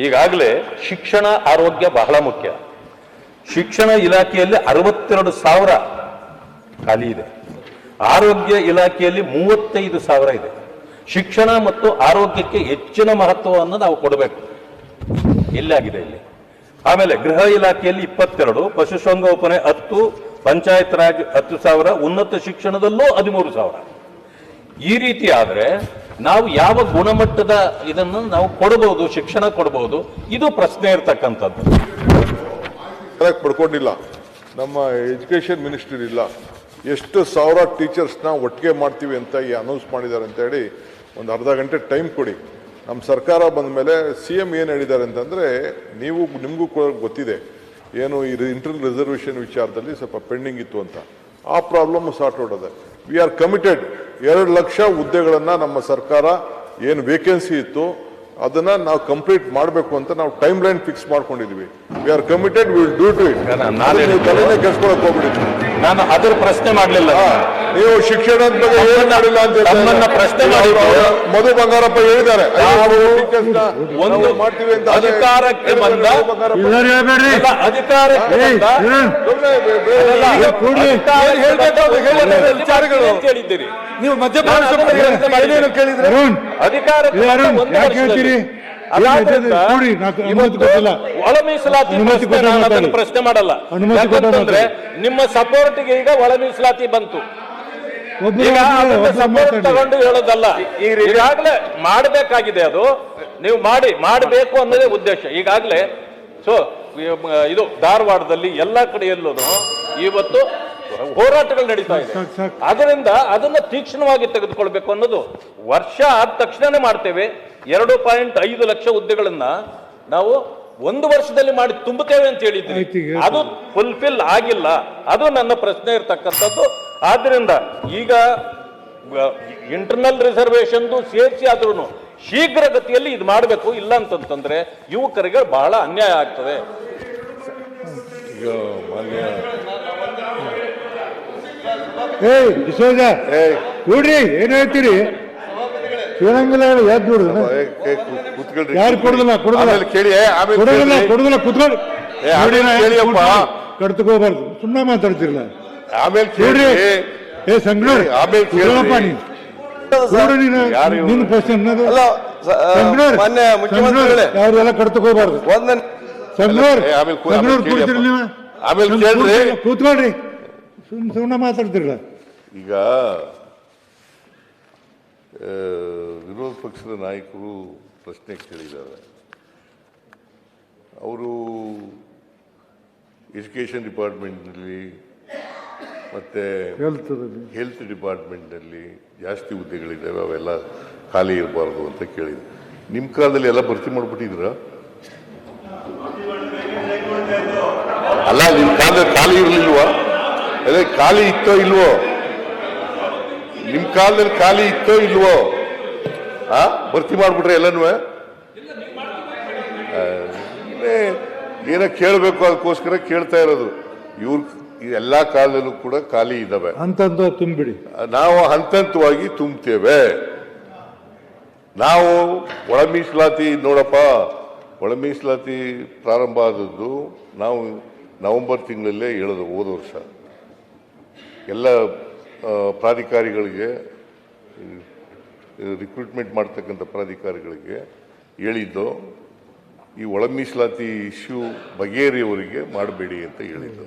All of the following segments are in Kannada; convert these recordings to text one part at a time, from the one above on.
ಈಗಾಗಲೇ ಶಿಕ್ಷಣ ಆರೋಗ್ಯ ಬಹಳ ಮುಖ್ಯ. ಶಿಕ್ಷಣ ಇಲಾಖೆಯಲ್ಲಿ 62,000 ಖಾಲಿ ಇದೆ. ಆರೋಗ್ಯ ಇಲಾಖೆಯಲ್ಲಿ 35,000 ಇದೆ. ಶಿಕ್ಷಣ ಮತ್ತು ಆರೋಗ್ಯಕ್ಕೆ ಹೆಚ್ಚಿನ ಮಹತ್ವವನ್ನು ನಾವು ಕೊಡಬೇಕು. ಎಲ್ಲಾಗಿದೆ ಇಲ್ಲಿ. ಆಮೇಲೆ ಗೃಹ ಇಲಾಖೆಯಲ್ಲಿ 22, ಪಶುಸಂಗೋಪನೆ 10, ಪಂಚಾಯತ್ ರಾಜ್ 10,000, ಉನ್ನತ ಶಿಕ್ಷಣದಲ್ಲೂ 13,000. ಈ ರೀತಿ ಆದ್ರೆ ನಾವು ಯಾವ ಗುಣಮಟ್ಟದ ಇದನ್ನು ನಾವು ಕೊಡಬಹುದು, ಶಿಕ್ಷಣ ಕೊಡಬಹುದು, ಇದು ಪ್ರಶ್ನೆ ಇರ್ತಕ್ಕಂಥದ್ದು. ಪಡ್ಕೊಂಡಿಲ್ಲ, ನಮ್ಮ ಎಜುಕೇಶನ್ ಮಿನಿಸ್ಟರ್ ಇಲ್ಲ, ಎಷ್ಟು ಸಾವಿರ ಟೀಚರ್ಸ್ನ ಒಟ್ಟಿಗೆ ಮಾಡ್ತೀವಿ ಅಂತ ಅನೌನ್ಸ್ ಮಾಡಿದ್ದಾರೆ ಅಂತ ಹೇಳಿ ಒಂದು ಅರ್ಧ ಗಂಟೆ ಟೈಮ್ ಕೊಡಿ. ನಮ್ಮ ಸರ್ಕಾರ ಬಂದ ಮೇಲೆ CM ಏನು ಹೇಳಿದ್ದಾರೆ ಅಂತಂದರೆ, ನಿಮಗೂ ಗೊತ್ತಿದೆ ಏನು ಈ ಇಂಟರ್ನಲ್ ರಿಸರ್ವೇಷನ್ ವಿಚಾರದಲ್ಲಿ ಸ್ವಲ್ಪ ಪೆಂಡಿಂಗ್ ಇತ್ತು ಅಂತ. ಆ ಪ್ರಾಬ್ಲಮ್ ಸಾರ್ಟ್ ಔಟ್ ಅದ. V are committed. 2 ಲಕ್ಷ ಹುದ್ದೆಗಳನ್ನು ನಮ್ಮ ಸರ್ಕಾರ ಏನು ವೇಕೆನ್ಸಿ ಇತ್ತು ಅದನ್ನ ನಾವು ಕಂಪ್ಲೀಟ್ ಮಾಡಬೇಕು ಅಂತ ನಾವು ಟೈಮ್ ಲೈನ್ ಫಿಕ್ಸ್ ಮಾಡ್ಕೊಂಡಿದ್ವಿ. We are committed, will do to it. ತಲೆನೇ ಕೆಡ್ಸ್ಕೊಳಕ್ ಹೋಗ್ಬಿಡಿ. ನಾನು ಅದರ ಪ್ರಶ್ನೆ ಮಾಡಲಿಲ್ಲ. ನೀವು ಶಿಕ್ಷಣದ ಬಗ್ಗೆ ಏನ್ ಮಾಡಿಲ್ಲ ಅಂತ ಪ್ರಶ್ನೆ ಮಾಡಿ ಮಧು ಬಂಗಾರಪ್ಪ ಹೇಳಿದ್ದಾರೆ. ಒಂದು ಮಾಡ್ತೀವಿ ಅಂತ ಅಧಿಕಾರಕ್ಕೆ ಬಂದ ಹೇಳಿದ್ದೀರಿ ನೀವು ಕೇಳಿದ್ರೆ ಒಳ ಮೀಸಲಾತಿ ಪ್ರಶ್ನೆ ಮಾಡಲ್ಲ. ಯಾಕಂತಂದ್ರೆ ನಿಮ್ಮ ಸಪೋರ್ಟ್ಗೆ ಈಗ ಒಳ ಮೀಸಲಾತಿ ಬಂತು. ಈಗ ಸಪೋರ್ಟ್ ತಗೊಂಡು ಹೇಳೋದಲ್ಲ, ಈಗಾಗಲೇ ಮಾಡಬೇಕಾಗಿದೆ. ಅದು ನೀವು ಮಾಡಬೇಕು ಅನ್ನೋದೇ ಉದ್ದೇಶ. ಈಗಾಗಲೇ ಇದು ಧಾರವಾಡದಲ್ಲಿ ಎಲ್ಲ ಕಡೆಯಲ್ಲೂ ಇವತ್ತು ಹೋರಾಟಗಳು ನಡೀತಾ ಇದೆ. ಅದರಿಂದ ಅದನ್ನ ತೀಕ್ಷ್ಣವಾಗಿ ತೆಗೆದುಕೊಳ್ಬೇಕು ಅನ್ನೋದು. ವರ್ಷ ಆದ ತಕ್ಷಣನೇ ಮಾಡ್ತೇವೆ. 2.5 ಲಕ್ಷ ಹುದ್ದೆಗಳನ್ನ ನಾವು 1 ವರ್ಷದಲ್ಲಿ ಮಾಡಿ ತುಂಬುತ್ತೇವೆ ಅಂತ ಹೇಳಿದ್ವಿ. ಅದು ಫುಲ್ಫಿಲ್ ಆಗಿಲ್ಲ. ಅದು ನನ್ನ ಪ್ರಶ್ನೆ ಇರ್ತಕ್ಕಂಥದ್ದು. ಆದ್ರಿಂದ ಈಗ ಇಂಟರ್ನಲ್ ರಿಸರ್ವೇಶನ್ ಸೇರಿಸಿ ಆದ್ರೂ ಶೀಘ್ರಗತಿಯಲ್ಲಿ ಇದು ಮಾಡಬೇಕು. ಇಲ್ಲ ಅಂತಂತಂದ್ರೆ ಯುವಕರಿಗೆ ಬಹಳ ಅನ್ಯಾಯ ಆಗ್ತದೆ. ಈಗ ಮಾನ್ಯ ನೋಡ್ರಿ ಏನ್ ಹೇಳ್ತೀರಿ? ಕೇಳಂಗಿಲ್ಲ, ಯಾವ್ದು ನೋಡುದು ಯಾರು ಕೊಡುದಿಲ್ಲ ಕುತ್ಕೊಳ್ಳಿ. ಕಡ್ತಕೋಬಾರ್ದು, ಸುಮ್ಮನೆ ಮಾತಾಡ್ತಿರಲ್ಲ. ಆಮೇಲೆ ಸಂಗ್ಳೂರ್ ನಿನ್ನ ಕ್ವಶನ್ ಯಾವ್ದೆಲ್ಲ ಕಡ್ತಕೋಬಾರ್ದು. ಸಂಗ್ಳೂರ್ ಕೊಡ್ತೀರಿ ನೀವು? ಕೂತ್ಕೊಳ್ರಿ, ಸುಮ್ಮನೆ ಮಾತಾಡ್ತಿರಲ್ಲ. ಈಗ ವಿರೋಧ ಪಕ್ಷದ ನಾಯಕರು ಪ್ರಶ್ನೆ ಕೇಳಿದ್ದಾರೆ. ಅವರು ಎಜುಕೇಷನ್ ಡಿಪಾರ್ಟ್ಮೆಂಟ್ನಲ್ಲಿ ಮತ್ತು ಹೆಲ್ತ್ ಡಿಪಾರ್ಟ್ಮೆಂಟ್ನಲ್ಲಿ ಜಾಸ್ತಿ ಹುದ್ದೆಗಳಿದ್ದಾವೆ, ಅವೆಲ್ಲ ಖಾಲಿ ಇರಬಾರ್ದು ಅಂತ ಕೇಳಿದ್ರು. ನಿಮ್ಮ ಕಾಲದಲ್ಲಿ ಎಲ್ಲ ಭರ್ತಿ ಮಾಡಿಬಿಟ್ಟಿದ್ರ? ಅಲ್ಲ, ನಿಮ್ಮ ಕಾಲದಲ್ಲಿ ಖಾಲಿ ಇರಲಿಲ್ವಾ? ಅದೇ ಖಾಲಿ ಇತ್ತೋ ಇಲ್ವೋ? ನಿಮ್ಮ ಕಾಲದಲ್ಲಿ ಖಾಲಿ ಇತ್ತೋ ಇಲ್ವೋ? ಭರ್ತಿ ಮಾಡ್ಬಿಟ್ರೆ ಎಲ್ಲನೂ ಏನೋ ಕೇಳಬೇಕು, ಅದಕ್ಕೋಸ್ಕರ ಕೇಳ್ತಾ ಇರೋದು. ಎಲ್ಲ ಕಾಲದಲ್ಲೂ ಕೂಡ ಖಾಲಿ ಇದ್ದಾವೆ, ತುಂಬಿಡಿ. ನಾವು ಹಂತವಾಗಿ ತುಂಬ್ತೇವೆ. ನಾವು ಒಳ ಮೀಸಲಾತಿ ನೋಡಪ್ಪ, ಒಳ ಮೀಸಲಾತಿ ಪ್ರಾರಂಭ ಆದದ್ದು ನಾವು ನವೆಂಬರ್ ತಿಂಗಳಲ್ಲೇ ಹೇಳೋದು. ಹೋದ ವರ್ಷ ಎಲ್ಲ ಪ್ರಾಧಿಕಾರಿಗಳಿಗೆ, ರಿಕ್ರೂಟ್ಮೆಂಟ್ ಮಾಡ್ತಕ್ಕಂಥ ಪ್ರಾಧಿಕಾರಿಗಳಿಗೆ ಹೇಳಿದ್ದು, ಈ ಒಳ ಮೀಸಲಾತಿ ಇಶ್ಯೂ ಬಗೆಹರಿಯವರಿಗೆ ಮಾಡಬೇಡಿ ಅಂತ ಹೇಳಿದ್ದು.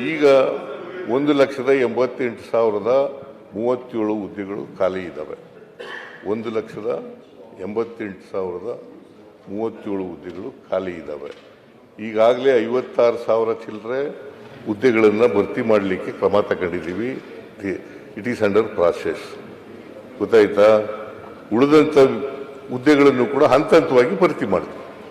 ಈಗ 1,88,037 ಹುದ್ದೆಗಳು ಖಾಲಿ ಇದ್ದಾವೆ. 1,88,037 ಹುದ್ದೆಗಳು ಖಾಲಿ ಇದ್ದಾವೆ. ಈಗಾಗಲೇ 56,000 ಚಿಲ್ಲರೆ ಹುದ್ದೆಗಳನ್ನು ಭರ್ತಿ ಮಾಡಲಿಕ್ಕೆ ಕ್ರಮ ತಗೊಂಡಿದ್ದೀವಿ. It is under process. ಗೊತ್ತಾಯ್ತಾ? ಉಳಿದಂಥ ಹುದ್ದೆಗಳನ್ನು ಕೂಡ ಹಂತವಾಗಿ ಭರ್ತಿ ಮಾಡ್ತೀವಿ.